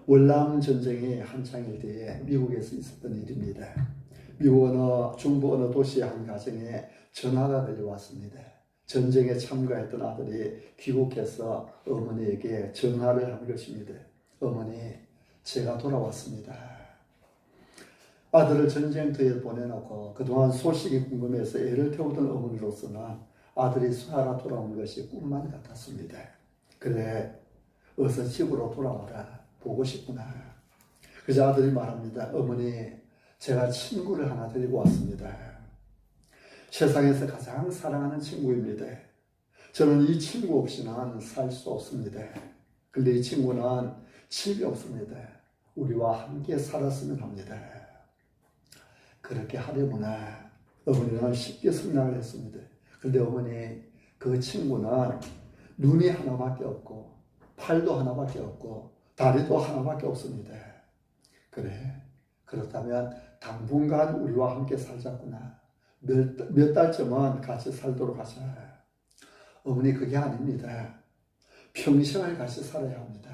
월남 전쟁이 한창일 때에 미국에서 있었던 일입니다. 미국 중부 어느 도시의 한 가정에 전화가 걸려왔습니다. 전쟁에 참가했던 아들이 귀국해서 어머니에게 전화를 한 것입니다. 어머니, 제가 돌아왔습니다. 아들을 전쟁터에 보내놓고 그동안 소식이 궁금해서 애를 태우던 어머니로서는 아들이 살아 돌아오는 것이 꿈만 같았습니다. 그래, 어서 집으로 돌아와라. 보고 싶구나. 그래서 아들이 말합니다. 어머니, 제가 친구를 하나 데리고 왔습니다. 세상에서 가장 사랑하는 친구입니다. 저는 이 친구 없이는 살 수 없습니다. 그런데 이 친구는 집이 없습니다. 우리와 함께 살았으면 합니다. 그렇게 하려구나. 어머니는 쉽게 승낙을 했습니다. 그런데 어머니, 그 친구는 눈이 하나밖에 없고 팔도 하나밖에 없고 다리도 하나밖에 없습니다. 그래, 그렇다면 당분간 우리와 함께 살자꾸나. 몇 달쯤은 같이 살도록 하자. 어머니, 그게 아닙니다. 평생을 같이 살아야 합니다.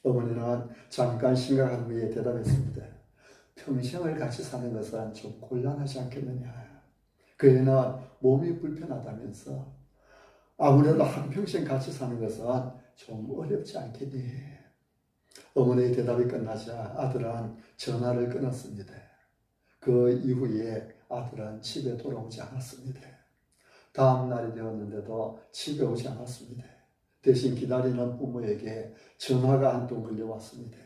어머니는 잠깐 생각한 후에 대답했습니다. 평생을 같이 사는 것은 좀 곤란하지 않겠느냐. 그 애는 몸이 불편하다면서 아무래도 한평생 같이 사는 것은 좀 어렵지 않겠니. 어머니의 대답이 끝나자 아들은 전화를 끊었습니다. 그 이후에 아들은 집에 돌아오지 않았습니다. 다음 날이 되었는데도 집에 오지 않았습니다. 대신 기다리는 부모에게 전화가 한 통 걸려왔습니다.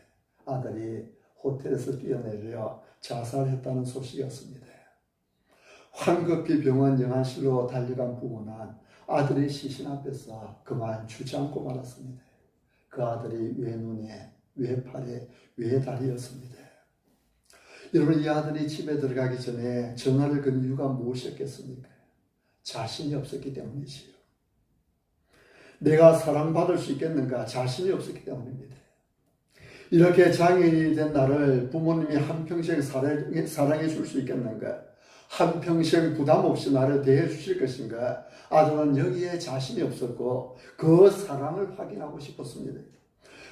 아들이 호텔에서 뛰어내려 자살했다는 소식이었습니다. 황급히 병원 영안실로 달려간 부모는 아들의 시신 앞에서 그만 주저앉고 말았습니다. 그 아들이 왜 눈에, 왜 팔에, 왜 다리였습니다. 여러분, 이 아들이 집에 들어가기 전에 전화를 건 이유가 무엇이었겠습니까? 자신이 없었기 때문이지요. 내가 사랑받을 수 있겠는가? 자신이 없었기 때문입니다. 이렇게 장애인이 된 나를 부모님이 한평생 사랑해 줄 수 있겠는가? 한평생 부담 없이 나를 대해 주실 것인가? 아들은 여기에 자신이 없었고 그 사랑을 확인하고 싶었습니다.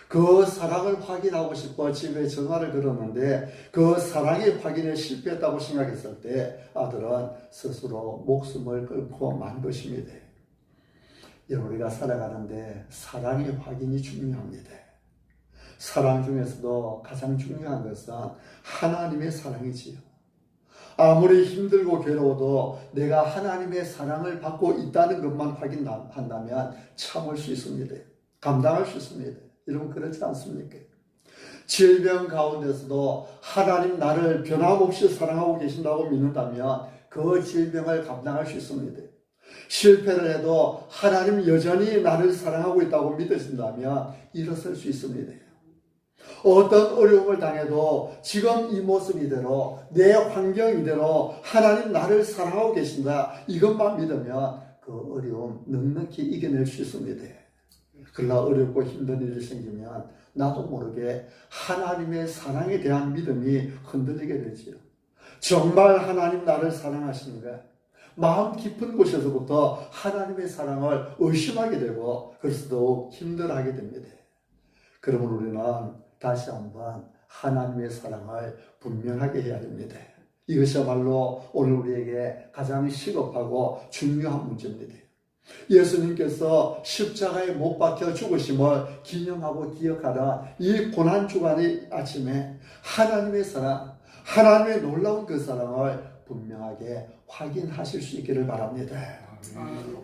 그 사랑을 확인하고 싶어 집에 전화를 걸었는데 그 사랑의 확인에 실패했다고 생각했을 때 아들은 스스로 목숨을 끊고 만 것입니다. 여러분, 우리가 살아가는데 사랑의 확인이 중요합니다. 사랑 중에서도 가장 중요한 것은 하나님의 사랑이지요. 아무리 힘들고 괴로워도 내가 하나님의 사랑을 받고 있다는 것만 확인한다면 참을 수 있습니다. 감당할 수 있습니다. 여러분, 그렇지 않습니까? 질병 가운데서도 하나님 나를 변함없이 사랑하고 계신다고 믿는다면 그 질병을 감당할 수 있습니다. 실패를 해도 하나님 여전히 나를 사랑하고 있다고 믿으신다면 일어설 수 있습니다. 어떤 어려움을 당해도 지금 이 모습 이대로, 내 환경 이대로 하나님 나를 사랑하고 계신다, 이것만 믿으면 그 어려움 넉넉히 이겨낼 수 있습니다. 그러나 어렵고 힘든 일이 생기면 나도 모르게 하나님의 사랑에 대한 믿음이 흔들리게 되지요. 정말 하나님 나를 사랑하시는가? 마음 깊은 곳에서부터 하나님의 사랑을 의심하게 되고 그래서 더욱 힘들어하게 됩니다. 그러면 우리는 다시 한번 하나님의 사랑을 분명하게 해야 됩니다. 이것이야말로 오늘 우리에게 가장 시급하고 중요한 문제입니다. 예수님께서 십자가에 못 박혀 죽으심을 기념하고 기억하는 이 고난주간의 아침에 하나님의 사랑, 하나님의 놀라운 그 사랑을 분명하게 확인하실 수 있기를 바랍니다.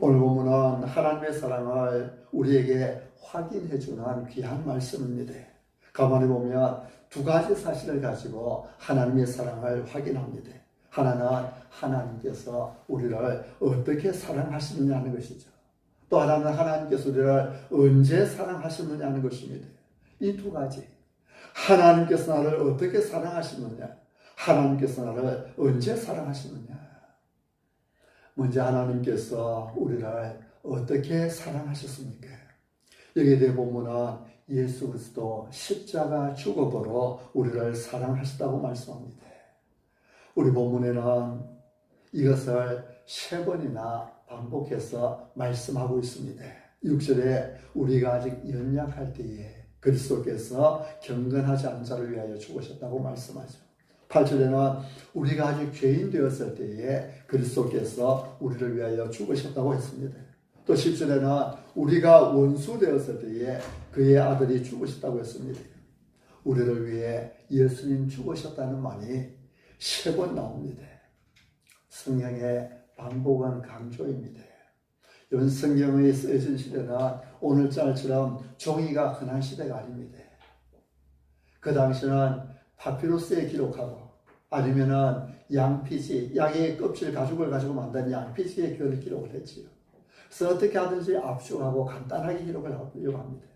오늘 보면은 하나님의 사랑을 우리에게 확인해주는 귀한 말씀입니다. 가만히 보면 두 가지 사실을 가지고 하나님의 사랑을 확인합니다. 하나는 하나님께서 우리를 어떻게 사랑하시느냐 하는 것이죠. 또 하나는 하나님께서 우리를 언제 사랑하시느냐 하는 것입니다. 이 두 가지, 하나님께서 나를 어떻게 사랑하시느냐, 하나님께서 나를 언제 사랑하시느냐. 먼저 하나님께서 우리를 어떻게 사랑하셨습니까? 여기에 대해 보면은 예수 그리스도 십자가 죽음으로 우리를 사랑하셨다고 말씀합니다. 우리 본문에는 이것을 3번이나 반복해서 말씀하고 있습니다. 6절에 우리가 아직 연약할 때에 그리스도께서 경건하지 않은 자를 위하여 죽으셨다고 말씀하죠. 8절에는 우리가 아직 죄인 되었을 때에 그리스도께서 우리를 위하여 죽으셨다고 했습니다. 또 10절에는 우리가 원수 되었을 때에 그의 아들이 죽으셨다고 했습니다. 우리를 위해 예수님 죽으셨다는 말이 3번 나옵니다. 성경의 반복은 강조입니다. 이번 성경의 쓰여진 시대는 오늘날처럼 종이가 흔한 시대가 아닙니다. 그 당시는 파피루스에 기록하고 아니면은 양피지, 양의 껍질 가죽을 가지고 만든 양피지에 그걸 기록을 했지요. 그래서 어떻게 하든지 압축하고 간단하게 기록을 하려고 합니다.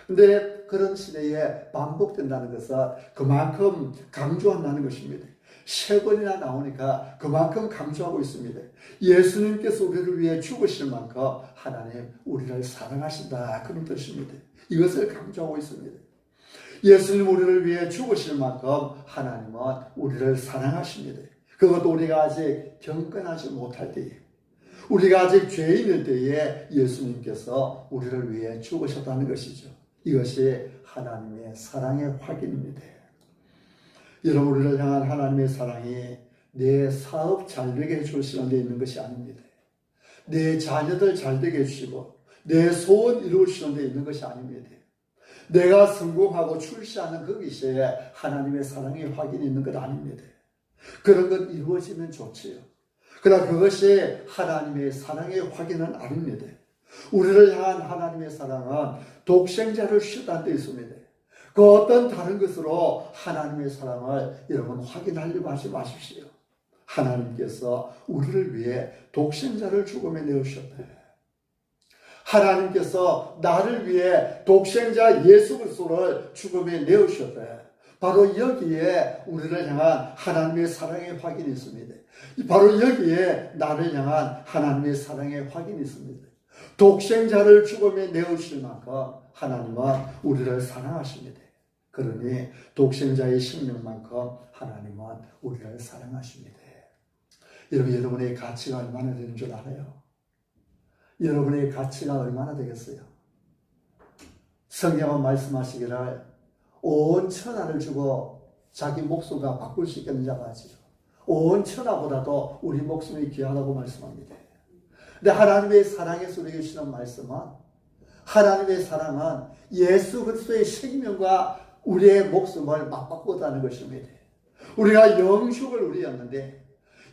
근데 그런 시대에 반복된다는 것은 그만큼 강조한다는 것입니다. 3번이나 나오니까 그만큼 강조하고 있습니다. 예수님께서 우리를 위해 죽으실 만큼 하나님 우리를 사랑하신다, 그런 뜻입니다. 이것을 강조하고 있습니다. 예수님 우리를 위해 죽으실 만큼 하나님은 우리를 사랑하십니다. 그것도 우리가 아직 경건하지 못할 때에, 우리가 아직 죄인일 때에 예수님께서 우리를 위해 죽으셨다는 것이죠. 이것이 하나님의 사랑의 확인입니다. 여러분, 우리를 향한 하나님의 사랑이 내 사업 잘 되게 해주시는 데 있는 것이 아닙니다. 내 자녀들 잘 되게 해주시고 내 소원 이루시는 데 있는 것이 아닙니다. 내가 성공하고 출세하는 거기에 하나님의 사랑의 확인이 있는 것 아닙니다. 그런 것 이루어지면 좋지요. 그러나 그것이 하나님의 사랑의 확인은 아닙니다. 우리를 향한 하나님의 사랑은 독생자를 주셨다는 데 있습니다. 그 어떤 다른 것으로 하나님의 사랑을 여러분 확인하려고 하지 마십시오. 하나님께서 우리를 위해 독생자를 죽음에 내어주셨다. 하나님께서 나를 위해 독생자 예수 그리스도를 죽음에 내어주셨다. 바로 여기에 우리를 향한 하나님의 사랑의 확인이 있습니다. 바로 여기에 나를 향한 하나님의 사랑의 확인이 있습니다. 독생자를 죽음에 내어주실 만큼 하나님은 우리를 사랑하십니다. 그러니 독생자의 생명만큼 하나님은 우리를 사랑하십니다. 여러분의 가치가 얼마나 되는 줄 알아요? 여러분의 가치가 얼마나 되겠어요? 성경은 말씀하시기를 온 천하를 주고 자기 목숨과 바꿀 수 있겠는 자가 하지요. 온 천하보다도 우리 목숨이 귀하다고 말씀합니다. 근데 하나님의 사랑에서 우리에게 주시는 말씀은, 하나님의 사랑은 예수 그리스도의 생명과 우리의 목숨을 맞바꾸었다는 것입니다. 우리가 영죽을 우리였는데,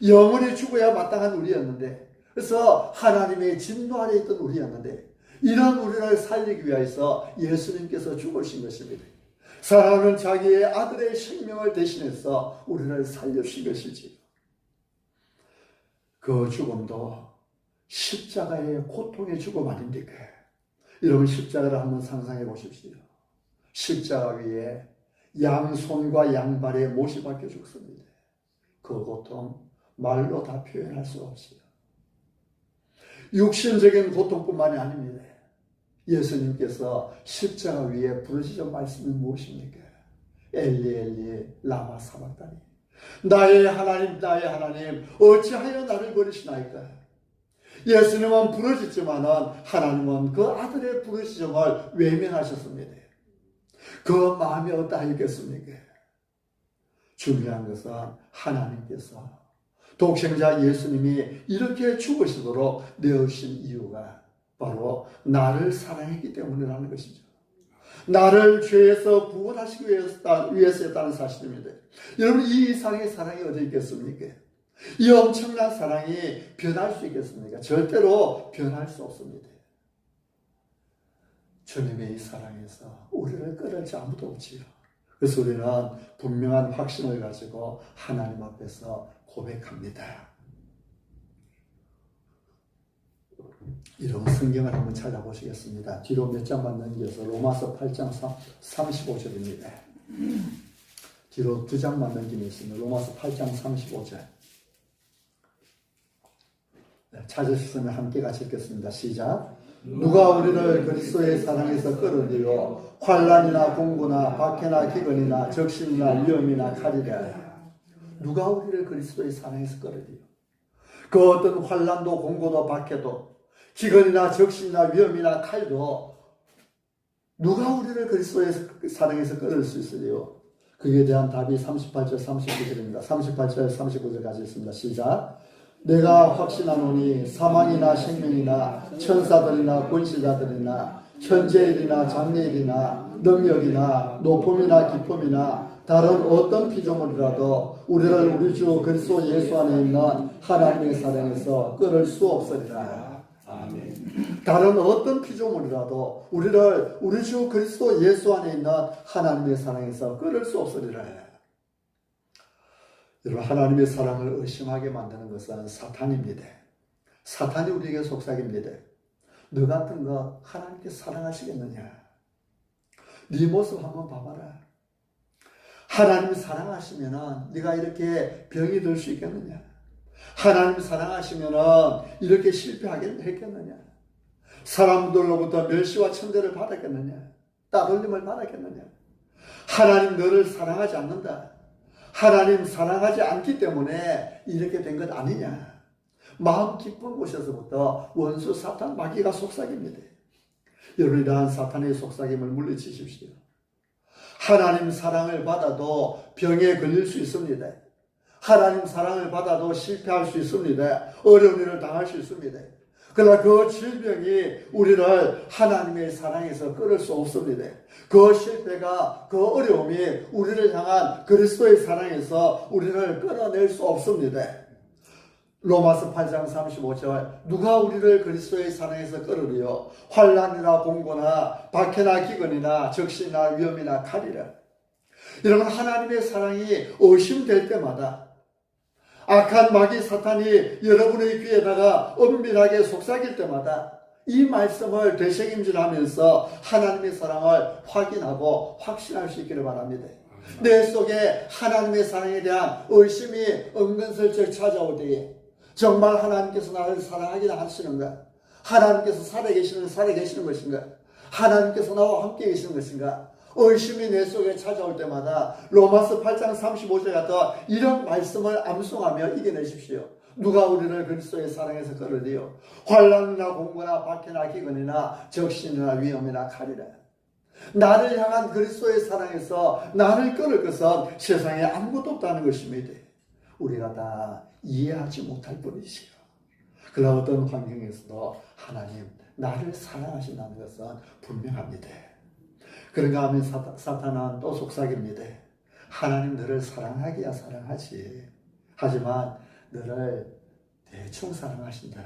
영원히 죽어야 마땅한 우리였는데, 그래서 하나님의 진노 아래 있던 우리였는데, 이런 우리를 살리기 위해서 예수님께서 죽으신 것입니다. 사랑하는 자기의 아들의 생명을 대신해서 우리를 살려주신 것이지. 그 죽음도 십자가의 고통의 죽음 아닙니까? 여러분, 십자가를 한번 상상해 보십시오. 십자가 위에 양손과 양발에 못이 박혀 죽습니다. 그 고통 말로 다 표현할 수 없어요. 육신적인 고통뿐만이 아닙니다. 예수님께서 십자가 위에 부르시던 말씀이 무엇입니까? 엘리 엘리 라마 사박다니, 나의 하나님 나의 하나님 어찌하여 나를 버리시나이까? 예수님은 부르짖지만은 하나님은 그 아들의 부르짖음을 외면하셨습니다. 그 마음이 어떠하겠습니까? 중요한 것은 하나님께서 독생자 예수님이 이렇게 죽으시도록 내어주신 이유가 바로 나를 사랑했기 때문이라는 것이죠. 나를 죄에서 구원하시기 위해서였다는 사실입니다. 여러분, 이 이상의 사랑이 어디 있겠습니까? 이 엄청난 사랑이 변할 수 있겠습니까? 절대로 변할 수 없습니다. 주님의 이 사랑에서 우리를 끊을지 아무도 없지요. 그래서 우리는 분명한 확신을 가지고 하나님 앞에서 고백합니다. 이런 성경을 한번 찾아보시겠습니다. 뒤로 몇 장만 넘겨서 로마서 8장 35절입니다. 뒤로 2장만 넘기면 있습니다. 로마서 8장 35절. 찾으셨으면 함께 같이 읽겠습니다. 시작. 누가 우리를 그리스도의 사랑에서 끌어들여 환난이나 공고나 박해나 기근이나 적신이나 위험이나 칼이라. 누가 우리를 그리스도의 사랑에서 끌어들여? 그 어떤 환난도 공고도 박해도 기근이나 적신이나 위험이나 칼도 누가 우리를 그리스도의 사랑에서 끊을 수 있으리요? 그에 대한 답이 38절 39절입니다. 38절 39절까지 있습니다. 시작. 내가 확신하노니 사망이나 생명이나 천사들이나 권세자들이나 현재일이나 장래일이나 능력이나 높음이나 깊음이나 다른 어떤 피조물이라도 우리를 우리 주 그리스도 예수 안에 있는 하나님의 사랑에서 끊을 수 없으리라. 아멘. 다른 어떤 피조물이라도 우리를 우리 주 그리스도 예수 안에 있는 하나님의 사랑에서 끊을 수 없으리라. 여러분, 하나님의 사랑을 의심하게 만드는 것은 사탄입니다. 사탄이 우리에게 속삭입니다. 너 같은 거 하나님께 사랑하시겠느냐? 네 모습 한번 봐봐라. 하나님 사랑하시면 네가 이렇게 병이 들 수 있겠느냐? 하나님 사랑하시면 이렇게 실패하겠느냐? 사람들로부터 멸시와 천대를 받았겠느냐? 따돌림을 받았겠느냐? 하나님 너를 사랑하지 않는다. 하나님 사랑하지 않기 때문에 이렇게 된 것 아니냐? 마음 깊은 곳에서부터 원수 사탄 마귀가 속삭입니다. 여러분, 이러한 사탄의 속삭임을 물리치십시오. 하나님 사랑을 받아도 병에 걸릴 수 있습니다. 하나님 사랑을 받아도 실패할 수 있습니다. 어려운 일을 당할 수 있습니다. 그러나 그 질병이 우리를 하나님의 사랑에서 끊을 수 없습니다. 그 실패가, 그 어려움이 우리를 향한 그리스도의 사랑에서 우리를 끊어낼 수 없습니다. 로마서 8장 35절 누가 우리를 그리스도의 사랑에서 끌으리요? 환난이나 공고나 박해나 기근이나 적신이나 위험이나 칼이라. 여러분, 하나님의 사랑이 의심될 때마다, 악한 마귀 사탄이 여러분의 귀에다가 은밀하게 속삭일 때마다 이 말씀을 되새김질하면서 하나님의 사랑을 확인하고 확신할 수 있기를 바랍니다. 내 속에 하나님의 사랑에 대한 의심이 은근슬쩍 찾아올 때에 정말 하나님께서 나를 사랑하긴 하시는가? 하나님께서 살아계시는 것인가? 하나님께서 나와 함께 계시는 것인가? 의심이 내 속에 찾아올 때마다 로마서 8장 35절 같은 이런 말씀을 암송하며 이겨내십시오. 누가 우리를 그리스도의 사랑에서 끌으리요? 환난이나 공고나 박해나 기근이나 적신이나 위험이나 칼이라. 나를 향한 그리스도의 사랑에서 나를 끌을 것은 세상에 아무것도 없다는 것입니다. 우리가 다 이해하지 못할 뿐이지요. 그러나 어떤 환경에서도 하나님 나를 사랑하신다는 것은 분명합니다. 그런가 하면 사탄은 또 속삭입니다. 하나님 너를 사랑하기야 사랑하지. 하지만 너를 대충 사랑하신다.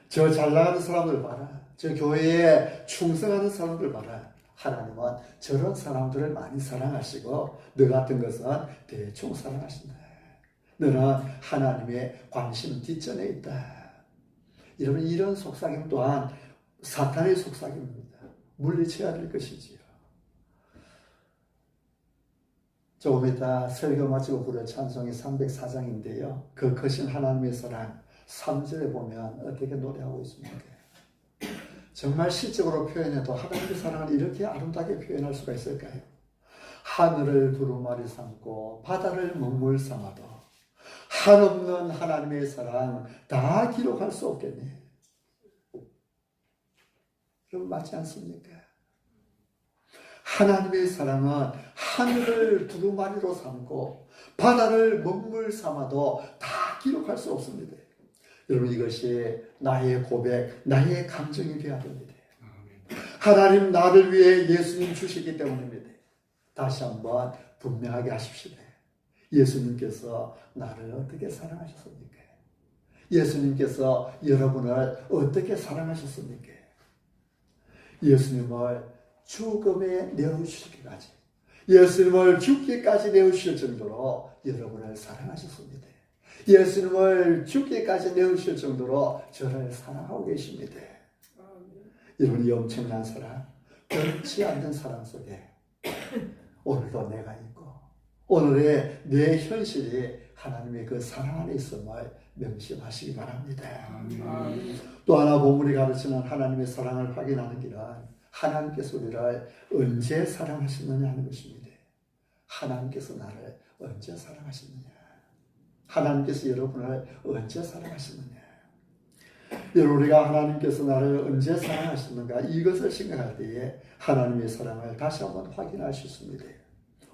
저 잘나가는 사람들 봐라. 저 교회에 충성하는 사람들 봐라. 하나님은 저런 사람들을 많이 사랑하시고 너 같은 것은 대충 사랑하신다. 너는 하나님의 관심 뒷전에 있다. 여러분, 이런 속삭임 또한 사탄의 속삭임입니다. 물리쳐야 될 것이지요. 조금 이따 설교 마치고 부를 찬송이 304장인데요. 그 크신 하나님의 사랑 3절에 보면 어떻게 노래하고 있습니까? 정말 시적으로 표현해도 하나님의 사랑을 이렇게 아름답게 표현할 수가 있을까요? 하늘을 두루마리 삼고 바다를 먹물 삼아도 한없는 하나님의 사랑 다 기록할 수 없겠네. 그럼 맞지 않습니까? 하나님의 사랑은 하늘을 두루마리로 삼고 바다를 먹물 삼아도 다 기록할 수 없습니다. 여러분, 이것이 나의 고백, 나의 감정이 되어야 됩니다. 하나님 나를 위해 예수님 주시기 때문입니다. 다시 한번 분명하게 하십시오. 예수님께서 나를 어떻게 사랑하셨습니까? 예수님께서 여러분을 어떻게 사랑하셨습니까? 예수님을 죽음에 내어주시기까지, 예수님을 죽기까지 내어주실 정도로 여러분을 사랑하셨습니다. 예수님을 죽기까지 내어주실 정도로 저를 사랑하고 계십니다. 여러분, 이 엄청난 사랑, 변치 않는 사랑 속에 오늘도 내가 있고 오늘의 내 현실이 하나님의 그 사랑 안에 있음을 명심하시기 바랍니다. 또 하나 본문이 가르치는 하나님의 사랑을 확인하는 길은 하나님께서 우리를 언제 사랑하셨느냐 하는 것입니다. 하나님께서 나를 언제 사랑하셨느냐? 하나님께서 여러분을 언제 사랑하셨느냐? 여러분, 우리가 하나님께서 나를 언제 사랑하셨는가 이것을 생각할 때에 하나님의 사랑을 다시 한번 확인할 수 있습니다.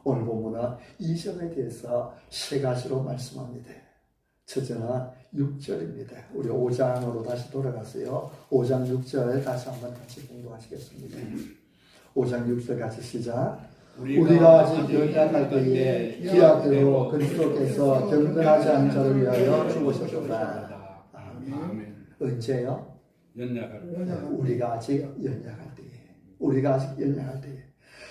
오늘 본문은 이 점에 대해서 세 가지로 말씀합니다. 첫째는 6절입니다. 우리 5장으로 다시 돌아가세요. 5장 6절 다시 한번 같이 공부하시겠습니다. 5장 6절 같이 시작. 우리가 아직 연약할 때에 기약대로 그리스도께서 경건하지 않은 자를 위하여 죽으셨도다. 아멘. 언제요? 우리가 아직 연약할 때에. 우리가 아직 연약할 때에.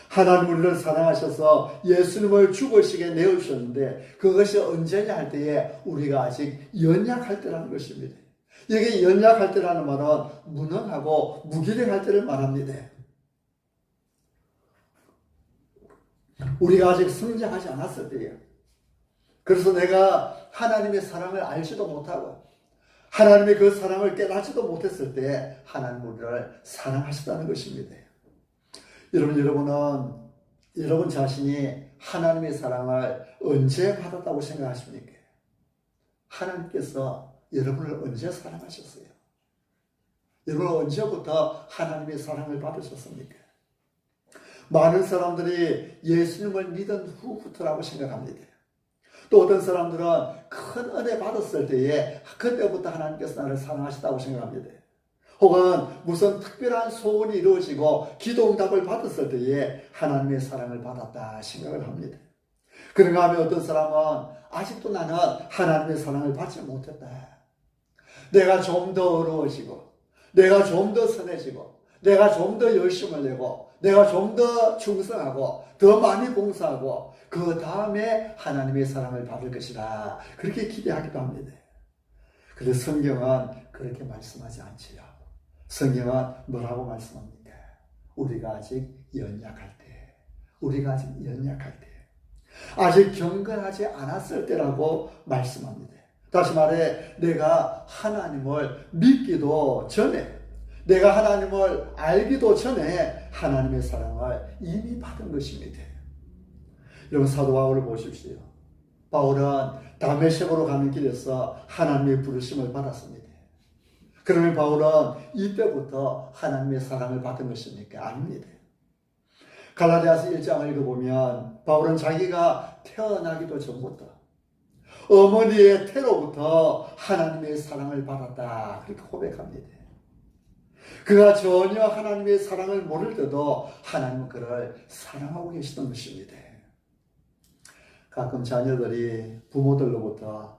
하나님 우리를 사랑하셔서 예수님을 죽으시게 내어주셨는데 그것이 언제냐 할 때에 우리가 아직 연약할 때라는 것입니다. 여기 연약할 때라는 말은 무능하고 무기력할 때를 말합니다. 우리가 아직 성장하지 않았을 때예요. 그래서 내가 하나님의 사랑을 알지도 못하고 하나님의 그 사랑을 깨닫지도 못했을 때 하나님 우리를 사랑하시다는 것입니다. 여러분은 여러분 자신이 하나님의 사랑을 언제 받았다고 생각하십니까? 하나님께서 여러분을 언제 사랑하셨어요? 여러분은 언제부터 하나님의 사랑을 받으셨습니까? 많은 사람들이 예수님을 믿은 후부터라고 생각합니다. 또 어떤 사람들은 큰 은혜 받았을 때에 그때부터 하나님께서 나를 사랑하시다고 생각합니다. 혹은 무슨 특별한 소원이 이루어지고 기도응답을 받았을 때에 하나님의 사랑을 받았다 생각을 합니다. 그런가 하면 어떤 사람은 아직도 나는 하나님의 사랑을 받지 못했다. 내가 좀 더 어려워지고 내가 좀 더 선해지고 내가 좀 더 열심을 내고 내가 좀 더 충성하고 더 많이 봉사하고 그 다음에 하나님의 사랑을 받을 것이다. 그렇게 기대하기도 합니다. 그런데 성경은 그렇게 말씀하지 않지요. 성경은 뭐라고 말씀합니까? 우리가 아직 연약할 때, 우리가 아직 연약할 때, 아직 경건하지 않았을 때라고 말씀합니다. 다시 말해 내가 하나님을 믿기도 전에 내가 하나님을 알기도 전에 하나님의 사랑을 이미 받은 것입니다. 여러분 사도 바울을 보십시오. 바울은 다메섹으로 가는 길에서 하나님의 부르심을 받았습니다. 그러면 바울은 이때부터 하나님의 사랑을 받은 것입니까? 아닙니다. 갈라디아서 1장을 읽어보면 바울은 자기가 태어나기도 전부터 어머니의 태로부터 하나님의 사랑을 받았다 그렇게 고백합니다. 그가 전혀 하나님의 사랑을 모를 때도 하나님은 그를 사랑하고 계시던 것입니다. 가끔 자녀들이 부모들로부터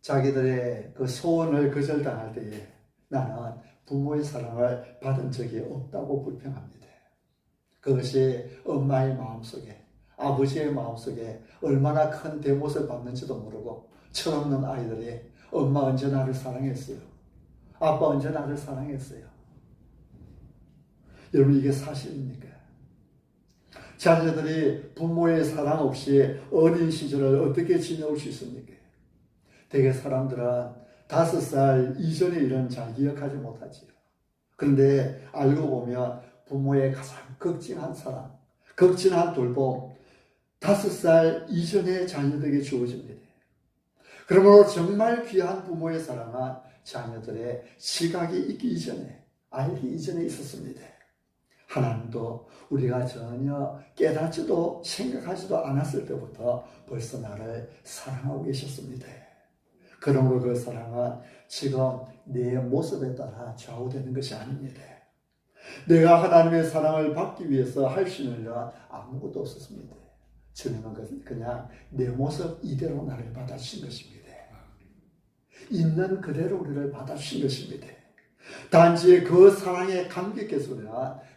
자기들의 그 소원을 거절당할 때에 나는 부모의 사랑을 받은 적이 없다고 불평합니다. 그것이 엄마의 마음속에 아버지의 마음속에 얼마나 큰 대못을 받는지도 모르고 철없는 아이들이 엄마 언제 나를 사랑했어요? 아빠 언제 나를 사랑했어요? 여러분 이게 사실입니까? 자녀들이 부모의 사랑 없이 어린 시절을 어떻게 지내올 수 있습니까? 대개 사람들은 5살 이전의 일은 잘 기억하지 못하지요. 그런데 알고 보면 부모의 가장 극진한 사랑, 극진한 돌봄 5살 이전의 자녀들에게 주어집니다. 그러므로 정말 귀한 부모의 사랑은 자녀들의 시각이 있기 이전에, 알기 이전에 있었습니다. 하나님도 우리가 전혀 깨닫지도 생각하지도 않았을 때부터 벌써 나를 사랑하고 계셨습니다. 그러므로 그 사랑은 지금 내 모습에 따라 좌우되는 것이 아닙니다. 내가 하나님의 사랑을 받기 위해서 할 수 있는 일은 아무것도 없었습니다. 주님은 그냥 내 모습 이대로 나를 받아주신 것입니다. 있는 그대로 우리를 받아주신 것입니다. 단지 그 사랑에 감격해서 우리는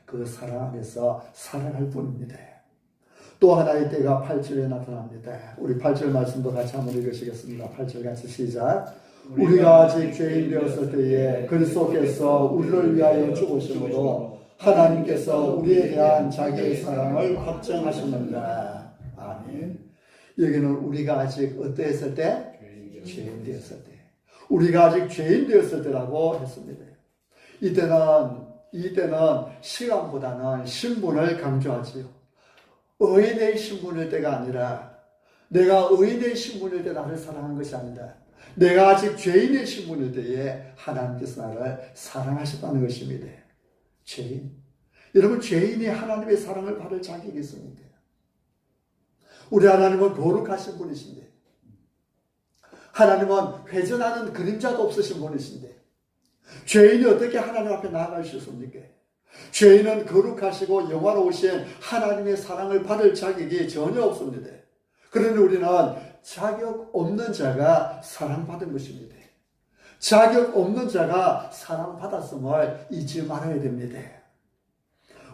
그 사랑 안에서 살아갈 뿐입니다. 또 하나의 때가 8절에 나타납니다. 우리 8절 말씀도 같이 한번 읽으시겠습니다. 8절 같이 시작. 우리가 아직 죄인 되었을 때에 그리스도께서 우리를 위하여 죽으심으로 하나님께서 우리에 대한 자기의 사랑을 확정하셨느니라. 아멘. 여기는 우리가 아직 어떠했을 때? 죄인 되었을 때. 우리가 아직 죄인 되었을 때라고 했습니다. 이때는 시간보다는 신분을 강조하지요. 의인의 신분일 때가 아니라 내가 의인의 신분일 때 나를 사랑한 것이 아니다. 내가 아직 죄인의 신분일 때에 하나님께서 나를 사랑하셨다는 것입니다. 죄인. 여러분, 죄인이 하나님의 사랑을 받을 자격이 있습니까? 우리 하나님은 거룩하신 분이신데, 하나님은 회전하는 그림자도 없으신 분이신데, 죄인이 어떻게 하나님 앞에 나아갈 수 있습니까? 죄인은 거룩하시고 영화로우신 하나님의 사랑을 받을 자격이 전혀 없습니다. 그러니 우리는 자격 없는 자가 사랑받은 것입니다. 자격 없는 자가 사랑받았음을 잊지 말아야 됩니다.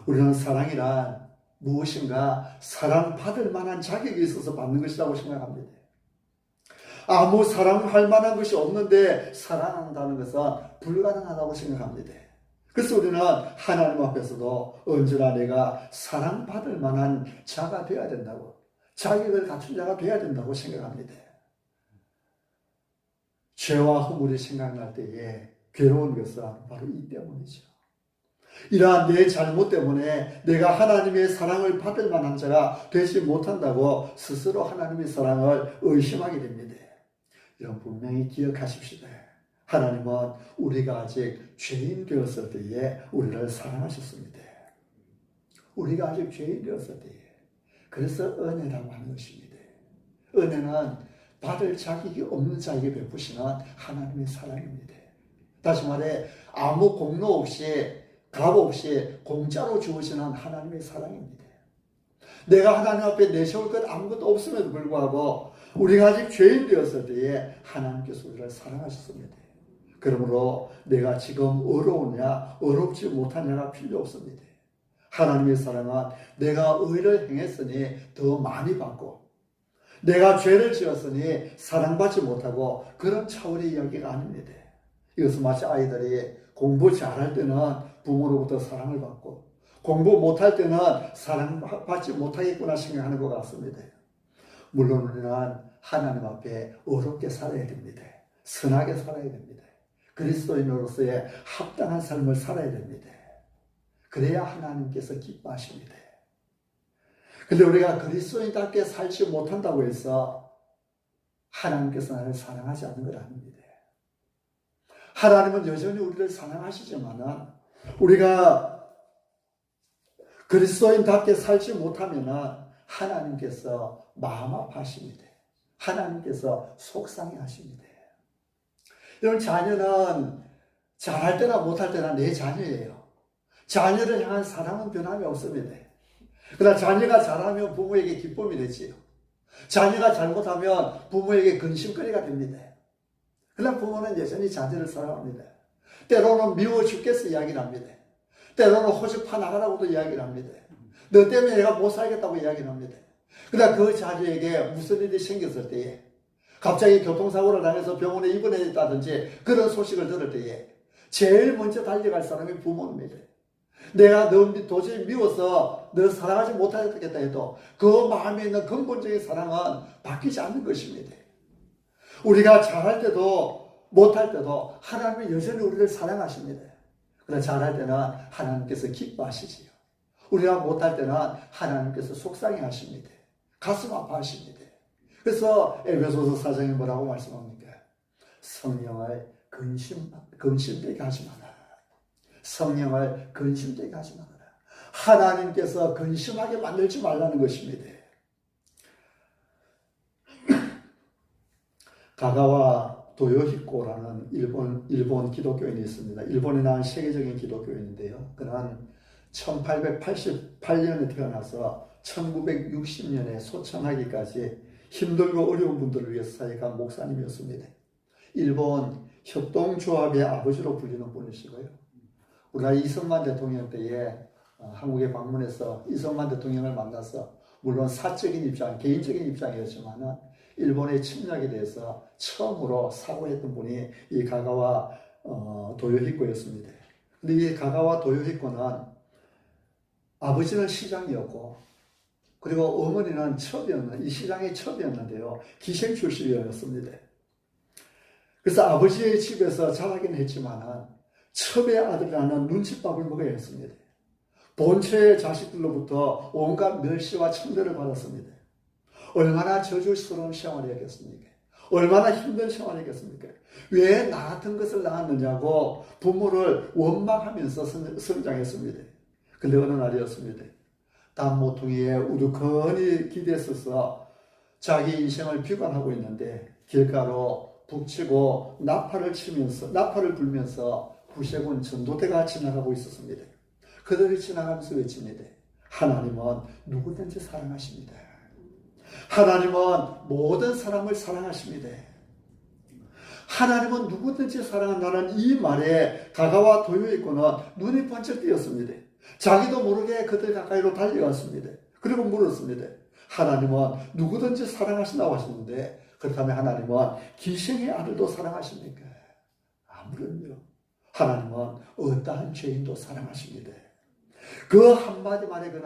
우리는 사랑이란 무엇인가 사랑받을 만한 자격이 있어서 받는 것이라고 생각합니다. 아무 사랑할 만한 것이 없는데 사랑한다는 것은 불가능하다고 생각합니다. 그래서 우리는 하나님 앞에서도 언제나 내가 사랑받을 만한 자가 되어야 된다고, 자격을 갖춘 자가 되어야 된다고 생각합니다. 죄와 허물이 생각날 때에 괴로운 것은 바로 이 때문이죠. 이러한 내 잘못 때문에 내가 하나님의 사랑을 받을 만한 자가 되지 못한다고 스스로 하나님의 사랑을 의심하게 됩니다. 이런 분명히 기억하십시다. 하나님은 우리가 아직 죄인 되었을 때에 우리를 사랑하셨습니다. 우리가 아직 죄인 되었을 때에. 그래서 은혜라고 하는 것입니다. 은혜는 받을 자격이 없는 자에게 베푸시는 하나님의 사랑입니다. 다시 말해 아무 공로 없이 값 없이 공짜로 주시는 하나님의 사랑입니다. 내가 하나님 앞에 내세울 것 아무것도 없음에도 불구하고 우리가 아직 죄인 되었을 때에 하나님께서 우리를 사랑하셨습니다. 그러므로 내가 지금 어려우냐 어렵지 못하냐가 필요 없습니다. 하나님의 사랑은 내가 의를 행했으니 더 많이 받고 내가 죄를 지었으니 사랑받지 못하고 그런 차원의 이야기가 아닙니다. 이것은 마치 아이들이 공부 잘할 때는 부모로부터 사랑을 받고 공부 못할 때는 사랑받지 못하겠구나 생각하는 것 같습니다. 물론 우리는 하나님 앞에 어렵게 살아야 됩니다. 선하게 살아야 됩니다. 그리스도인으로서의 합당한 삶을 살아야 됩니다. 그래야 하나님께서 기뻐하십니다. 그런데 우리가 그리스도인답게 살지 못한다고 해서 하나님께서 나를 사랑하지 않는 것 아닙니다. 하나님은 여전히 우리를 사랑하시지만 우리가 그리스도인답게 살지 못하면 하나님께서 마음 아파하십니다. 하나님께서 속상해 하십니다. 이런 자녀는 잘할 때나 못할 때나 내 자녀예요. 자녀를 향한 사랑은 변함이 없습니다. 그러나 자녀가 잘하면 부모에게 기쁨이 되지요. 자녀가 잘못하면 부모에게 근심거리가 됩니다. 그러나 부모는 여전히 자녀를 사랑합니다. 때로는 미워 죽겠어 이야기를 합니다. 때로는 호집파 나가라고도 이야기를 합니다. 너 때문에 내가 못 살겠다고 이야기를 합니다. 그러나 그 자녀에게 무슨 일이 생겼을 때에 갑자기 교통사고를 당해서 병원에 입원했다든지 그런 소식을 들을 때에 제일 먼저 달려갈 사람이 부모입니다. 내가 너 도저히 미워서 너 사랑하지 못하겠다 해도 그 마음에 있는 근본적인 사랑은 바뀌지 않는 것입니다. 우리가 잘할 때도 못할 때도 하나님은 여전히 우리를 사랑하십니다. 그러나 잘할 때는 하나님께서 기뻐하시지요. 우리가 못할 때는 하나님께서 속상해 하십니다. 가슴 아파하십니다. 그래서 에베소서 4장에 뭐라고 말씀합니까? 성령을 근심되게 하지 마라. 성령을 근심되게 하지 마라. 하나님께서 근심하게 만들지 말라는 것입니다. 가가와 도요히코라는 일본 기독교인이 있습니다. 일본에 나온 세계적인 기독교인인데요. 그는 1888년에 태어나서 1960년에 소천하기까지 힘들고 어려운 분들을 위해서 사역한 목사님이었습니다. 일본 협동조합의 아버지로 불리는 분이시고요. 우리가 이승만 대통령 때에 한국에 방문해서 이승만 대통령을 만나서 물론 사적인 입장, 개인적인 입장이었지만 일본의 침략에 대해서 처음으로 사고했던 분이 이 가가와 도요히코였습니다. 그런데 이 가가와 도요히코는 아버지는 시장이었고 그리고 어머니는 첩이었는데 이 시장의 첩이었는데요. 기생 출신이었습니다. 그래서 아버지의 집에서 자라긴 했지만 첩의 아들이라는 눈칫밥을 먹어야 했습니다. 본처의 자식들로부터 온갖 멸시와 천대를 받았습니다. 얼마나 저주스러운 생활이었겠습니까? 얼마나 힘든 생활이겠습니까? 왜 나 같은 것을 낳았느냐고 부모를 원망하면서 성장했습니다. 근데 어느 날이었습니다. 땀 모퉁이에 우두커니 기대서서 자기 인생을 비관하고 있는데 길가로 북치고 나팔을 불면서 구세군 전도대가 지나가고 있었습니다. 그들이 지나가면서 외칩니다. 하나님은 누구든지 사랑하십니다. 하나님은 모든 사람을 사랑하십니다. 하나님은 누구든지 사랑한다는 이 말에 가가와 도요이코는 눈이 번쩍 뜨였습니다. 자기도 모르게 그들 가까이로 달려갔습니다. 그리고 물었습니다. 하나님은 누구든지 사랑하신다고 하시는데 그렇다면 하나님은 기생의 아들도 사랑하십니까? 아무런요. 하나님은 어떠한 죄인도 사랑하십니다. 그 한마디 말에 그는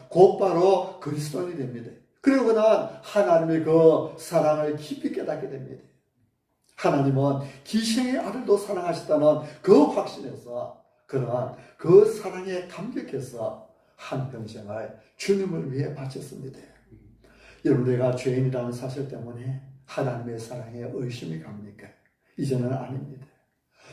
곧바로 그리스도인이 됩니다. 그리고 그는 하나님의 그 사랑을 깊이 깨닫게 됩니다. 하나님은 기생의 아들도 사랑하시다는 그 확신에서 그는 그 사랑에 감격해서 한평생을 주님을 위해 바쳤습니다. 여러분, 내가 죄인이라는 사실 때문에 하나님의 사랑에 의심이 갑니까? 이제는 아닙니다.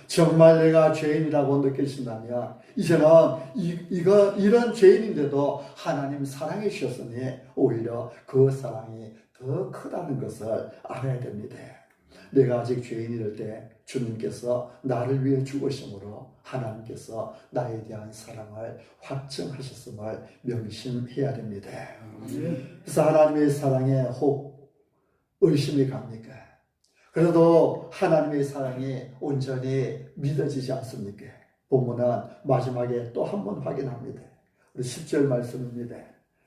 정말 내가 죄인이라고 느끼신다면 이제는 이런 죄인인데도 하나님 사랑해 주셨으니 오히려 그 사랑이 더 크다는 것을 알아야 됩니다. 내가 아직 죄인일 때 주님께서 나를 위해 죽으심으로 하나님께서 나에 대한 사랑을 확증하셨음을 명심해야 됩니다. 그래서 하나님의 사랑에 혹 의심이 갑니까? 그래도 하나님의 사랑이 온전히 믿어지지 않습니까? 본문은 마지막에 또 한 번 확인합니다. 우리 10절 말씀입니다.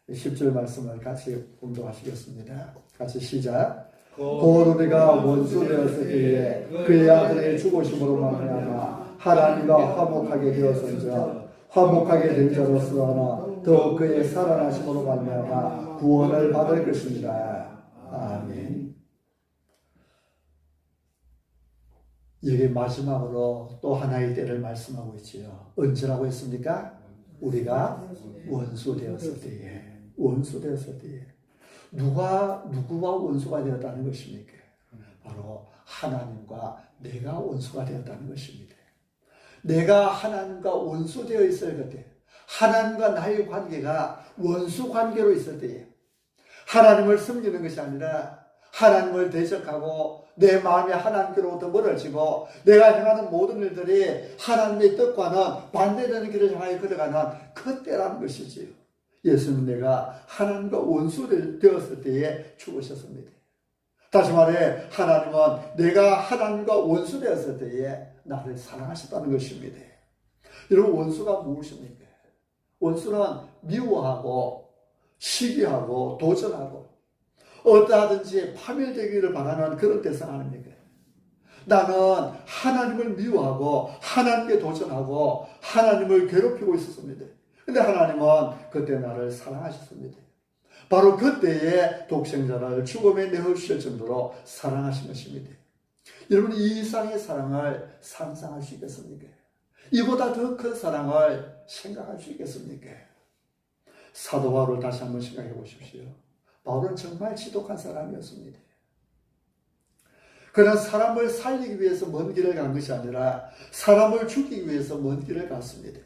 10절 말씀을 같이 공독하시겠습니다. 같이 시작. 곧 우리가 원수 되었을 때에 그의 아들의 죽으심으로 말미암아 하나님과 화목하게 되었은즉 화목하게 된 자로서 하나 더욱 그의 살아나심으로 말미암아 구원을 받을 것입니다. 아멘. 여기 마지막으로 또 하나의 때를 말씀하고 있지요. 언제라고 했습니까? 우리가 원수 되었을 때에. 원수 되었을 때에. 누구와 원수가 되었다는 것입니까? 바로 하나님과 내가 원수가 되었다는 것입니다. 내가 하나님과 원수 되어 있을 그때, 하나님과 나의 관계가 원수 관계로 있을 때에 하나님을 섬기는 것이 아니라 하나님을 대적하고 내 마음이 하나님께로부터 멀어지고 내가 행하는 모든 일들이 하나님의 뜻과는 반대되는 길을 향하여 걸어가는 그때라는 것이지요. 예수는 내가 하나님과 원수 되었을 때에 죽으셨습니다. 다시 말해 하나님은 내가 하나님과 원수 되었을 때에 나를 사랑하셨다는 것입니다. 여러분, 원수가 무엇입니까? 원수는 미워하고 시기하고 도전하고 어떠하든지 파멸되기를 바라는 그런 대상 아닙니까? 나는 하나님을 미워하고 하나님께 도전하고 하나님을 괴롭히고 있었습니다. 근데 하나님은 그때 나를 사랑하셨습니다. 바로 그때에 독생자를 죽음에 내어주실 정도로 사랑하신 것입니다. 여러분, 이 이상의 사랑을 상상할 수 있겠습니까? 이보다 더 큰 사랑을 생각할 수 있겠습니까? 사도 바울을 다시 한번 생각해 보십시오. 바울은 정말 지독한 사람이었습니다. 그는 사람을 살리기 위해서 먼 길을 간 것이 아니라 사람을 죽이기 위해서 먼 길을 갔습니다.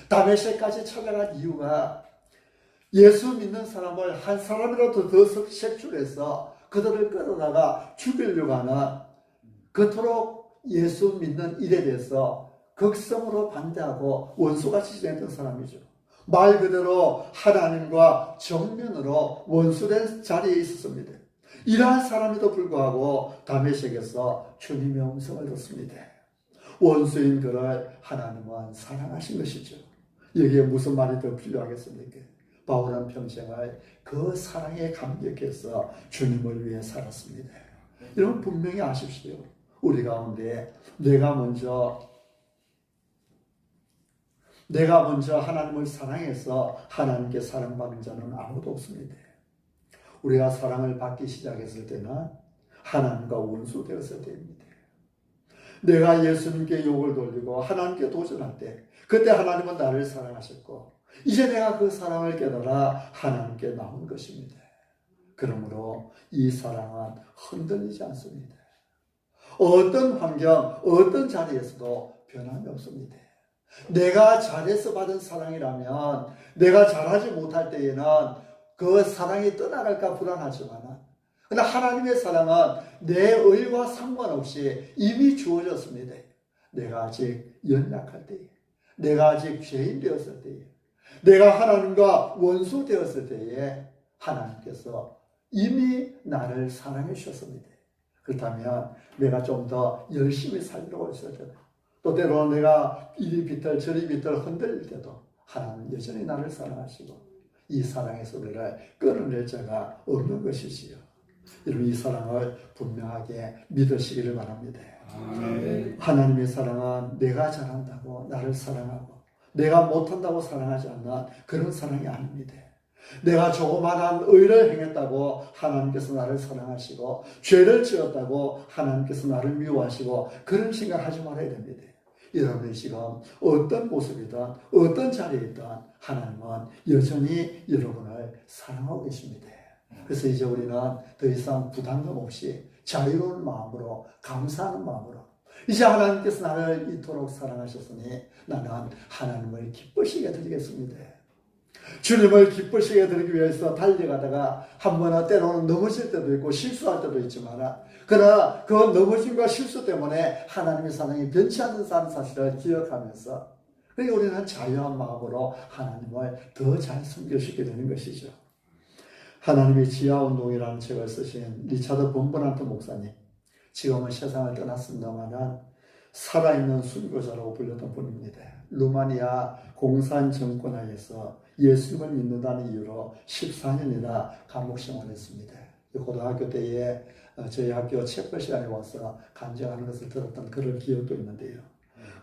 다메섹까지 찾아간 이유가 예수 믿는 사람을 한 사람이라도 더 색출해서 그들을 끌어다가 죽이려고 하는 그토록 예수 믿는 일에 대해서 극성으로 반대하고 원수같이 지냈던 사람이죠. 말 그대로 하나님과 정면으로 원수된 자리에 있었습니다. 이러한 사람에도 불구하고 다메섹에서 주님의 음성을 듣습니다. 원수인 그를 하나님은 사랑하신 것이죠. 여기에 무슨 말이 더 필요하겠습니까? 바울은 평생을 그 사랑에 감격해서 주님을 위해 살았습니다. 여러분, 분명히 아십시오. 우리 가운데 내가 먼저 하나님을 사랑해서 하나님께 사랑받은 자는 아무도 없습니다. 우리가 사랑을 받기 시작했을 때는 하나님과 원수 되었을 때입니다. 내가 예수님께 욕을 돌리고 하나님께 도전할 때 그때 하나님은 나를 사랑하셨고 이제 내가 그 사랑을 깨달아 하나님께 나온 것입니다. 그러므로 이 사랑은 흔들리지 않습니다. 어떤 환경, 어떤 자리에서도 변함이 없습니다. 내가 잘해서 받은 사랑이라면 내가 잘하지 못할 때에는 그 사랑이 떠나갈까 불안하지만, 그러나 하나님의 사랑은 내 의와 상관없이 이미 주어졌습니다. 내가 아직 연약할 때에, 내가 아직 죄인 되었을 때에, 내가 하나님과 원수 되었을 때에 하나님께서 이미 나를 사랑해 주셨습니다. 그렇다면 내가 좀 더 열심히 살려고 했을 때도, 또 때로는 내가 이리 비틀 저리 비틀 흔들릴 때도 하나님은 여전히 나를 사랑하시고 이 사랑에서 우리를 끊어낼 자가 없는 것이지요. 여러분, 이 사랑을 분명하게 믿으시기를 바랍니다. 하나님의 사랑은 내가 잘한다고 나를 사랑하고 내가 못한다고 사랑하지 않는 그런 사랑이 아닙니다. 내가 조그마한 의를 행했다고 하나님께서 나를 사랑하시고 죄를 지었다고 하나님께서 나를 미워하시고 그런 생각하지 말아야 됩니다. 여러분이 지금 어떤 모습이든 어떤 자리에 있든 하나님은 여전히 여러분을 사랑하고 계십니다. 그래서 이제 우리는 더 이상 부담감 없이 자유로운 마음으로, 감사하는 마음으로, 이제 하나님께서 나를 이토록 사랑하셨으니 나는 하나님을 기쁘시게 드리겠습니다. 주님을 기쁘시게 드리기 위해서 달려가다가 한 번은 때로는 넘어질 때도 있고 실수할 때도 있지만, 그러나 그 넘어짐과 실수 때문에 하나님의 사랑이 변치 않는다는 사실을 기억하면서, 그러니까 우리는 자유한 마음으로 하나님을 더 잘 섬길 게 되는 것이죠. 하나님의 지하운동이라는 책을 쓰신 리차드 범버넌트 목사님, 지금은 세상을 떠났습니다만 살아있는 순교자라고 불렸던 분입니다. 루마니아 공산 정권 하에서 예수님을 믿는다는 이유로 14년이나 감옥 생활했습니다. 고등학교 때에 저희 학교 책벌 시간에 와서 간증하는 것을 들었던 그런 기억도 있는데요.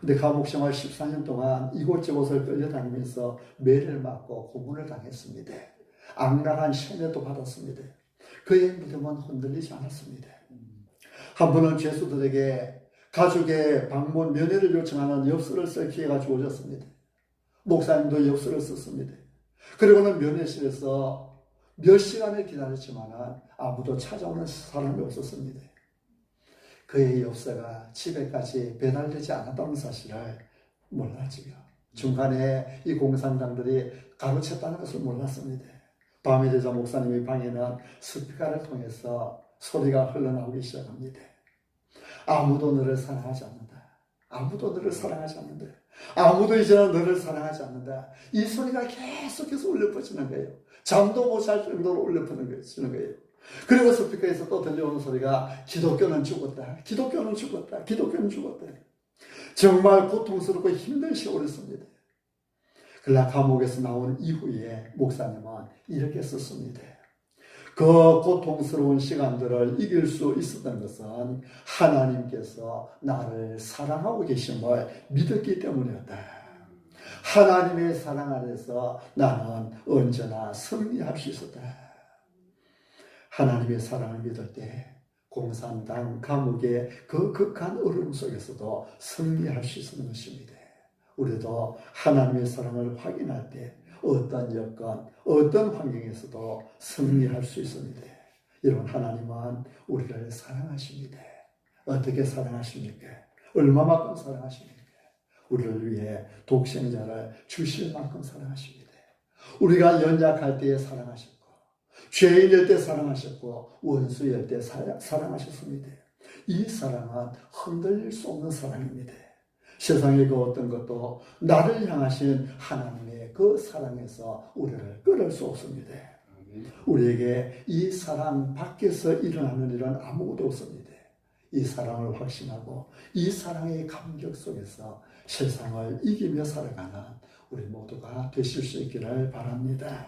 근데 감옥 생활 14년 동안 이곳저곳을 끌려다니면서 매를 맞고 고문을 당했습니다. 악랄한 시험도 받았습니다. 그의 믿음은 흔들리지 않았습니다. 한 번은 죄수들에게 가족의 방문 면회를 요청하는 엽서를 쓸 기회가 주어졌습니다. 목사님도 엽서를 썼습니다. 그리고는 면회실에서 몇 시간을 기다렸지만 아무도 찾아오는 사람이 없었습니다. 그의 엽서가 집에까지 배달되지 않았다는 사실을 몰랐지요. 중간에 이 공산당들이 가로챘다는 것을 몰랐습니다. 밤이 되자 목사님의 방에는 스피커를 통해서 소리가 흘러나오기 시작합니다. 아무도 너를 사랑하지 않는다. 아무도 너를 사랑하지 않는다. 아무도 이제는 너를 사랑하지 않는다. 이 소리가 계속해서 울려 퍼지는 거예요. 잠도 못 잘 정도로 울려 퍼지는 거예요. 그리고 스피커에서 또 들려오는 소리가 기독교는 죽었다. 기독교는 죽었다. 기독교는 죽었다. 정말 고통스럽고 힘든 세월이었습니다. 그러나 감옥에서 나온 이후에 목사님은 이렇게 썼습니다. 그 고통스러운 시간들을 이길 수 있었던 것은 하나님께서 나를 사랑하고 계심을 믿었기 때문이었다. 하나님의 사랑 안에서 나는 언제나 승리할 수 있었다. 하나님의 사랑을 믿을 때 공산당 감옥의 그 극한 어려움 속에서도 승리할 수 있었는 것입니다. 우리도 하나님의 사랑을 확인할 때 어떤 여건, 어떤 환경에서도 승리할 수 있습니다. 여러분, 하나님은 우리를 사랑하십니다. 어떻게 사랑하십니까? 얼마만큼 사랑하십니까? 우리를 위해 독생자를 주실 만큼 사랑하십니다. 우리가 연약할 때에 사랑하셨고, 죄인일 때 사랑하셨고, 원수일 때 사랑하셨습니다. 이 사랑은 흔들릴 수 없는 사랑입니다. 세상의 그 어떤 것도 나를 향하신 하나님의 그 사랑에서 우리를 끊을 수 없습니다. 우리에게 이 사랑 밖에서 일어나는 일은 아무것도 없습니다. 이 사랑을 확신하고 이 사랑의 감격 속에서 세상을 이기며 살아가는 우리 모두가 되실 수 있기를 바랍니다.